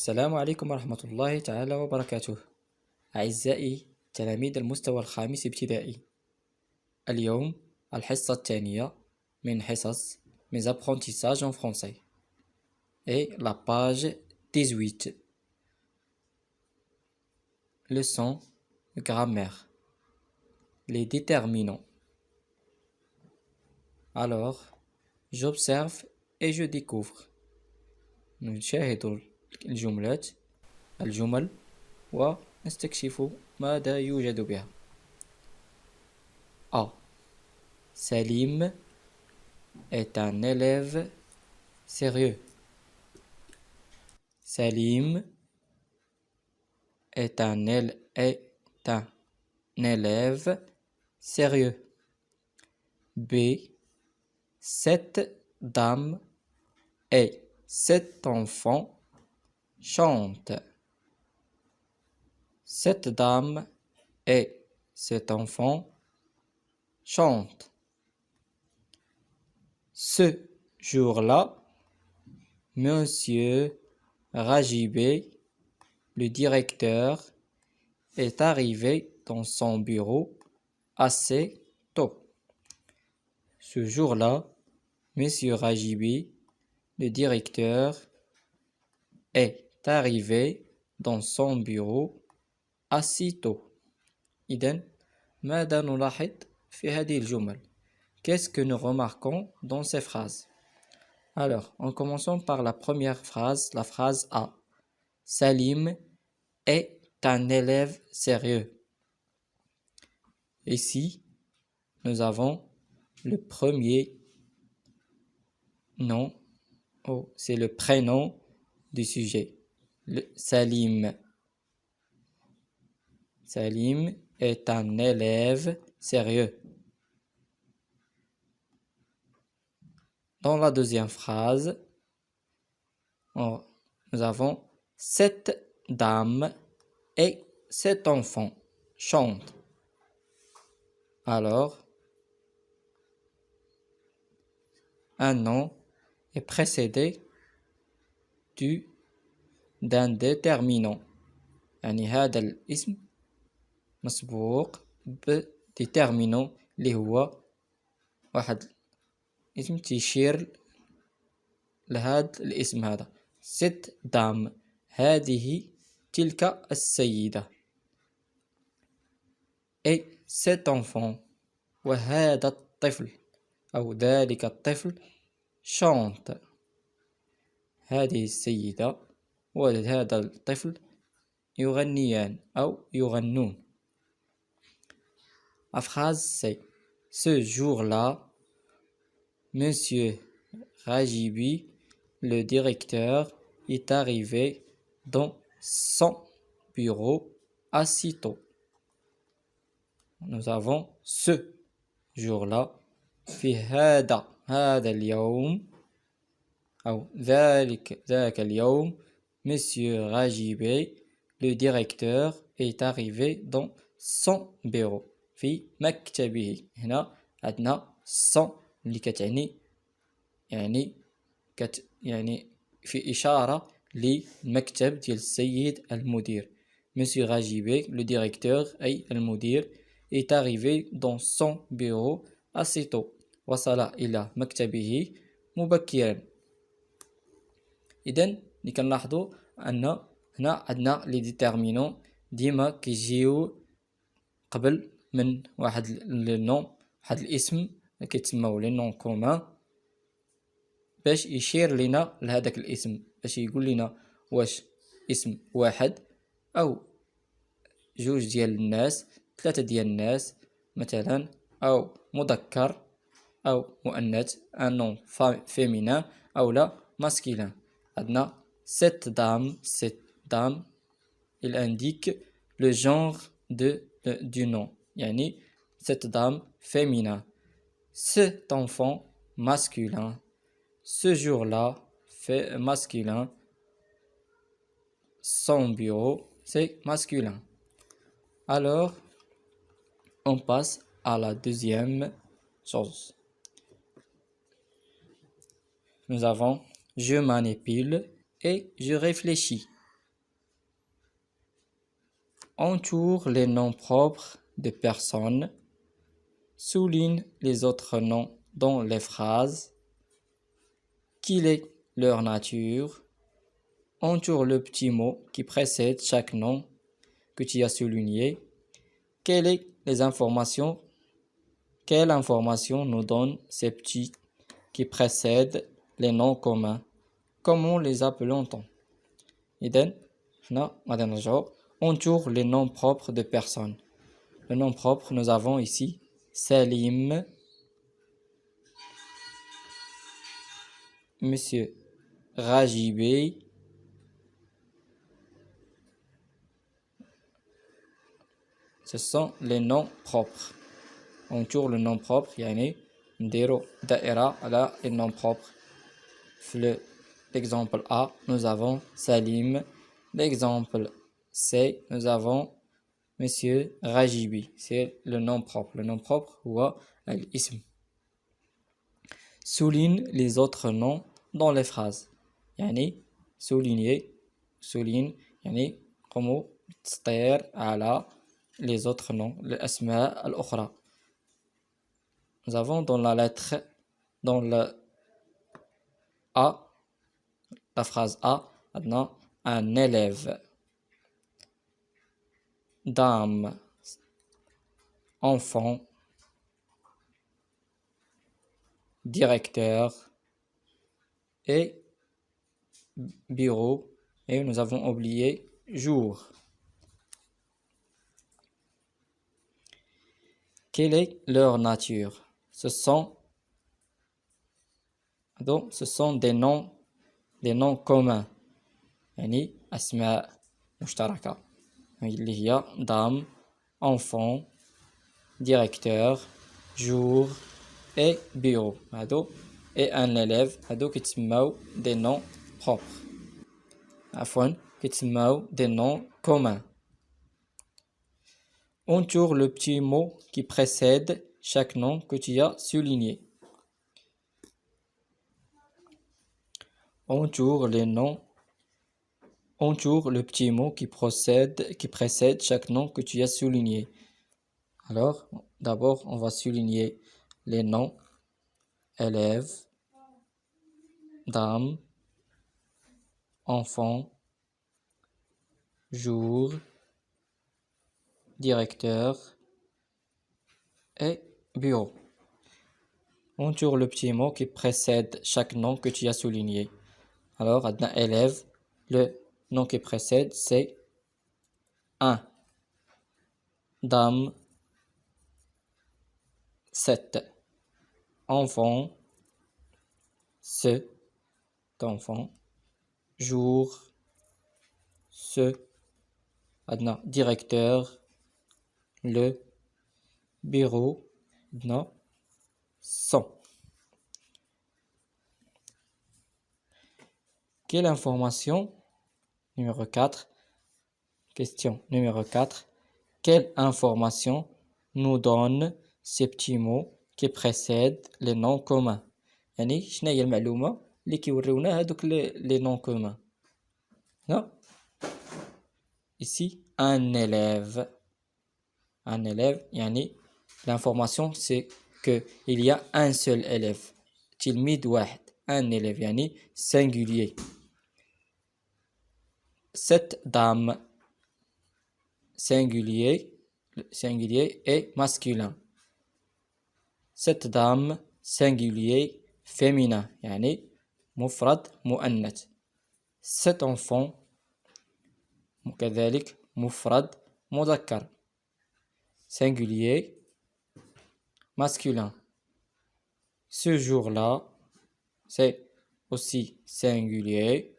السلام عليكم ورحمة الله تعالى وبركاته. أعزائي تلاميذ المستوى الخامس ابتدائي، اليوم الحصة الثانية من حصص mes apprentissages en français et la page 18. Leçon grammaire. Les déterminants. Alors, j'observe et je découvre. نشاهد الجمل ونستكشف ماذا يوجد بها. A. Salim est un élève sérieux. Salim est un élève sérieux. B. Cette dame et cet enfant chantent. Cette dame et cet enfant chantent. Ce jour-là, Monsieur Rajibé, le directeur, est arrivé dans son bureau assez tôt. Ce jour-là, Monsieur Rajibé, le directeur, est arrivé dans son bureau assez tôt. إذن ماذا نلاحظ في هذه الجمل؟ Qu'est-ce que nous remarquons dans ces phrases? Alors, en commençant par la première phrase, la phrase A. Salim est un élève sérieux. Ici, nous avons le premier nom, c'est le prénom du sujet, le Salim. Salim est un élève sérieux. Dans la deuxième phrase, nous avons cette dame et cet enfant chantent. Alors, un nom est précédé d'un déterminant. يعني هذا الاسم مسبوق بديترمينون اللي هو واحد اسم تيشير لهذا الاسم هذا. ست دام، هذه تلك السيدة. et cet enfant، وهذا الطفل أو ذلك الطفل chante. هذه السيدة وهذا الطفل يغنيان أو يغنون. La phrase c'est ce jour-là, Monsieur Rajibi, le directeur, est arrivé dans son bureau assez tôt. Nous avons ce jour-là في هذا اليوم أو ذاك اليوم Monsieur Rajibé, le directeur, est arrivé dans son bureau. في مكتبه. هنا عندنا son اللي كتعني يعني في إشارة للمكتب ديال السيد المدير. Monsieur Rajibé, le directeur أي المدير, est arrivé dans son bureau assez tôt. وصل إلى مكتبه مبكرا. إذن اللي كنلاحظوا أن هنا عندنا لي ديتيرمينون ديما كيجيو قبل من واحد النوم، واحد الاسم كيتسموا لي نون كومان، باش يشير لنا لهذاك الاسم، باش يقول لنا واش اسم واحد أو جوج ديال الناس، ثلاثة ديال الناس مثلا، أو مذكر أو مؤنث، ان نون féminin أو لا masculin. عندنا cette dame, il indique le genre du nom. يعني cette dame féminin. Cet enfant masculin. Ce jour-là masculin. Son bureau c'est masculin. Alors, on passe à la deuxième chose. Nous avons je manipule et je réfléchis. entoure les noms propres de personnes, souligne les autres noms dans les phrases, quelle est leur nature, entoure le petit mot qui précède chaque nom que tu as souligné, quelles informations nous donnent ces petits qui précèdent les noms communs, comment les appelons-on? إذن هنا غادي نرجعو entoure les noms propres de personnes. Le nom propre, nous avons ici Salim, Monsieur Rajibi, ce sont les noms propres. Entoure le nom propre, يعني نديرو دائرة على les noms propres. L'exemple A, nous avons Salim. L'exemple C, nous avons Monsieur Rajibi. C'est le nom propre. Le nom propre, هو الاسم. Souligne les autres noms dans les phrases. يعني souligne يعني قوموا بالتسطير على les autres noms, الأسماء الأخرى. Nous avons dans la lettre, dans le A, la phrase A, maintenant un élève, dame, enfant, directeur et bureau, et nous avons oublié jour. Quelle est leur nature? Ce sont des noms communs, يعني أسماء مشتركة اللي هي dame, enfant, directeur, jour et bureau. Et un élève, هادو كيتسماو des noms propres. عفوا كيتسماو des noms communs. Entoure le petit mot qui précède chaque nom que tu as souligné. Entoure le petit mot qui précède chaque nom que tu as souligné. Alors, d'abord, on va souligner les noms élève, dame, enfant, jour, directeur et bureau. Entoure le petit mot qui précède chaque nom que tu as souligné. Alors, un élève, le nom qui précède, c'est un. Dame, 7. Enfant, ce d'enfant. Jour, ce. Adna, directeur, le. Bureau, adna, son. Quelle information? Numéro 4. Question numéro 4. Quelle information nous donne ces petits mots qui précèdent les noms communs? يعني شنو هي المعلومة اللي كيوريونا هادوك les noms communs؟ Non? Ici, un élève. Un élève, يعني l'information c'est que il y a un seul élève. تلميذ واحد. Un élève, يعني singulier. 7 dames, singulier et masculin. 7 dames, singulier féminin, يعني مفرد مؤنث. 7 enfants, كذلك مفرد مذكر. Singulier masculin. Ce jour-là, c'est aussi singulier.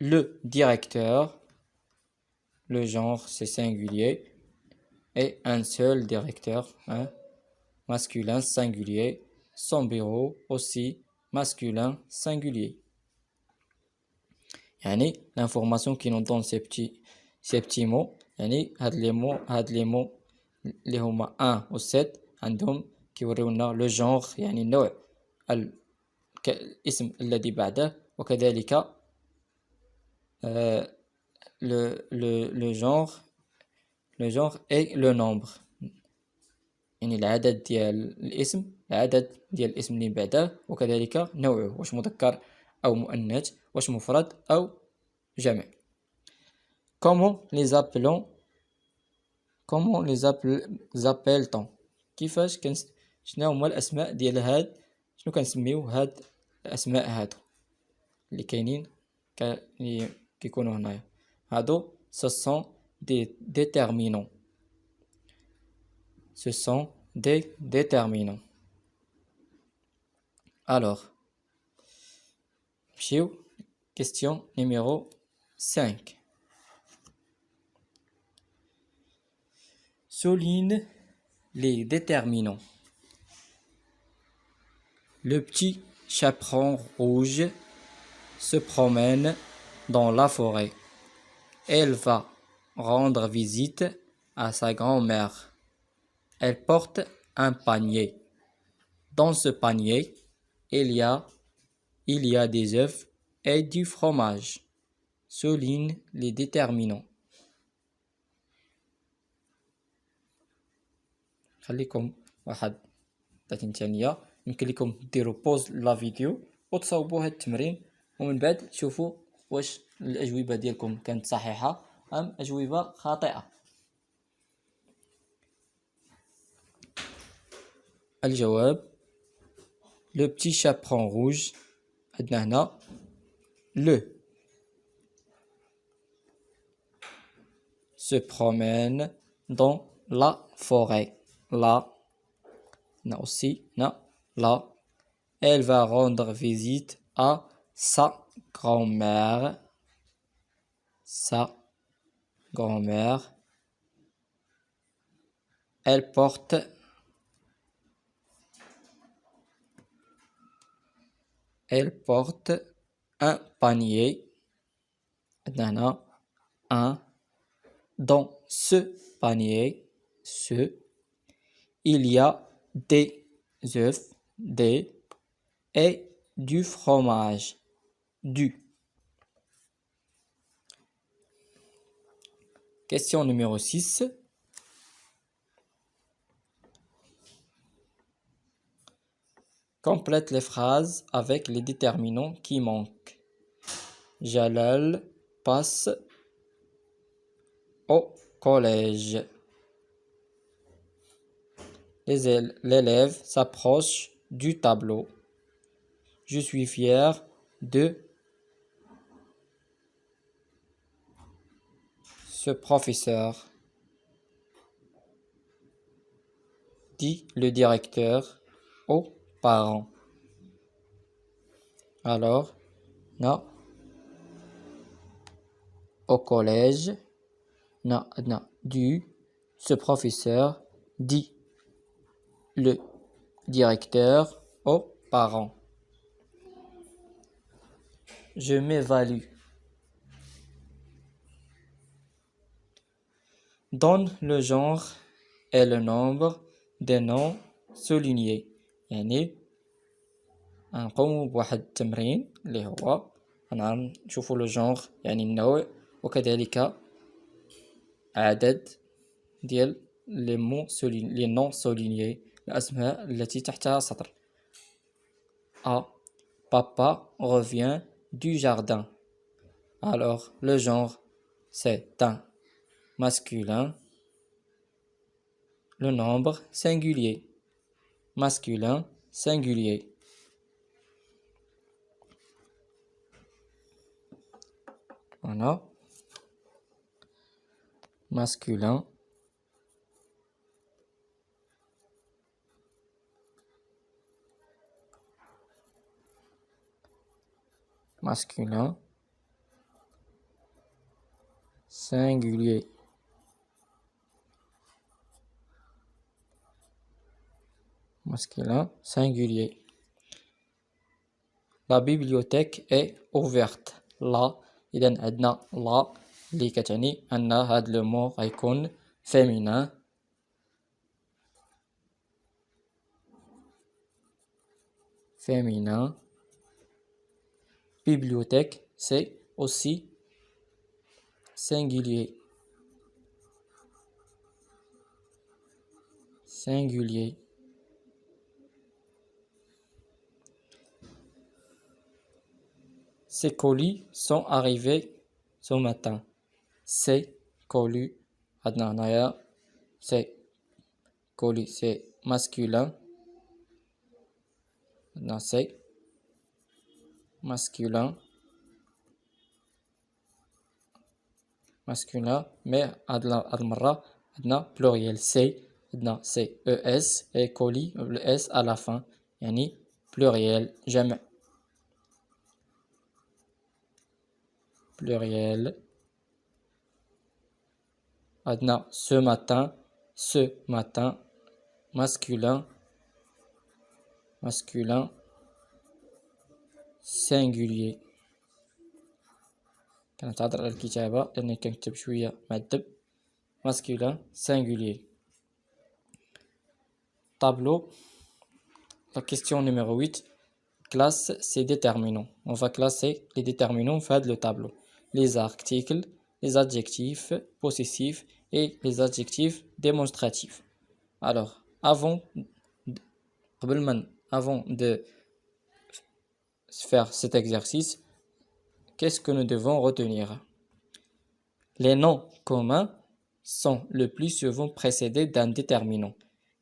Le directeur, le genre c'est singulier. Et un seul directeur, masculin singulier. Son bureau aussi masculin singulier. يعني l'information qui nous donne ces petits mots, يعني هاد les mots اللي هما 1 و 7 عندهم كيوريونا لو جونغ، يعني النوع، الاسم الذي بعده، وكذلك euh, le genre est le nombre. يعني العدد ديال الاسم، العدد ديال الاسم اللي بعده، وكذلك نوعه، واش مذكر أو مؤنث، واش مفرد أو جمع. comment les appelons comment les appelle-t-on؟ كيفاش شنو هما الأسماء ديال هاد، شنو كنسميو هاد الأسماء هادو اللي كاينين اللي كيكونوا هنايا هادو. ce sont des déterminants. Ce sont des déterminants. Alors, question numéro 5. Souligne les déterminants. Le petit chaperon rouge se promène dans la forêt. Elle va rendre visite à sa grand-mère. Elle porte un panier. Dans ce panier, il y a des œufs et du fromage. Souligne les déterminants. خليكم واحد 30 ثانية، يمكن لكم ديروا بوز لا فيديو وتصاوبوا هاد التمرين، ومن بعد تشوفوا واش الأجوبة ديالكم كانت صحيحة أم أجوبة خاطئة. الجواب le petit chaperon rouge. عندنا هنا le se promène dans la forêt. Là, on a aussi là. Elle va rendre visite à sa grand-mère. Sa grand-mère. Elle porte un panier. Dans ce panier, il y a des œufs, et du fromage. Question numéro 6. Complète les phrases avec les déterminants qui manquent. Jalal passe au collège. L'élève s'approche du tableau. Je suis fier de ce professeur, dit le directeur aux parents. Alors, au collège, ce professeur, dit le directeur aux parents. Je m'évalue. Donne le genre et le nombre des noms soulignés. يعني غنقوموا بواحد التمرين اللي هو نشوفوا لو جونغ يعني النوع، وكذلك عدد ديال لي نون سولينيي، الأسماء التي تحتها سطر. A. Papa revient du jardin. Alors, le genre, c'est un masculin. Le nombre, singulier. Masculin, singulier. Voilà. Masculin. Masculin. Singulier. Masculin, singulier. La bibliothèque est ouverte. Là, إذا عندنا لا اللي كتعني أن هاد لو مو غيكون féminin. Bibliothèque, c'est aussi singulier, singulier. Ces colis sont arrivés ce matin. Ces colis, عندنا هنايا ces colis c'est masculin. عندنا c'est masculin. masculin mais هاد المرة عندنا pluriel c'est عندنا c'est es et colis le s à la fin يعني pluriel جمع pluriel عندنا ce matin masculin masculin singulier كنتعذر على الكتابة لأني كنكتب شوية معدب masculin singulier. Tableau. La question numéro 8. Classe ces déterminants. On va classer les déterminants fait le tableau. Les articles, les adjectifs possessifs et les adjectifs démonstratifs. Alors, avant de faire cet exercice, qu'est-ce que nous devons retenir? Les noms communs sont le plus souvent précédés d'un déterminant.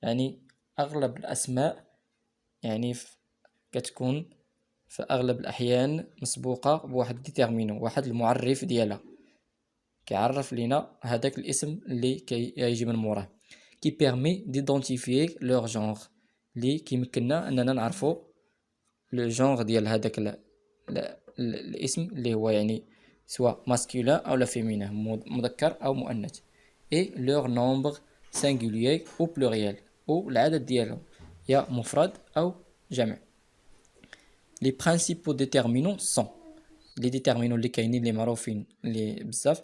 يعني أغلب الأسماء يعني كتكون في أغلب الأحيان مسبوقة بواحد ديتيرمينون واحد المعرف ديالها كيعرف لينا هذاك الاسم اللي كيجي من موراه qui permet d'identifier leur genre اللي كيمكننا أننا نعرفو لو genre ديال هذاك الاسم اللي هو يعني سواء masculin أو féminin مذكر أو مؤنث et leur nombre singulier ou pluriel ou العدد ديالهم يا مفرد أو جمع. Les principaux déterminants sont les déterminants اللي كاينين اللي معروفين اللي بزاف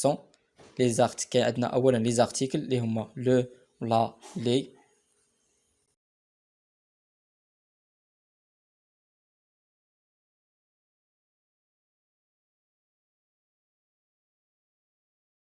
sont les articles. كاين عندنا أولا les articles اللي هما le, la, les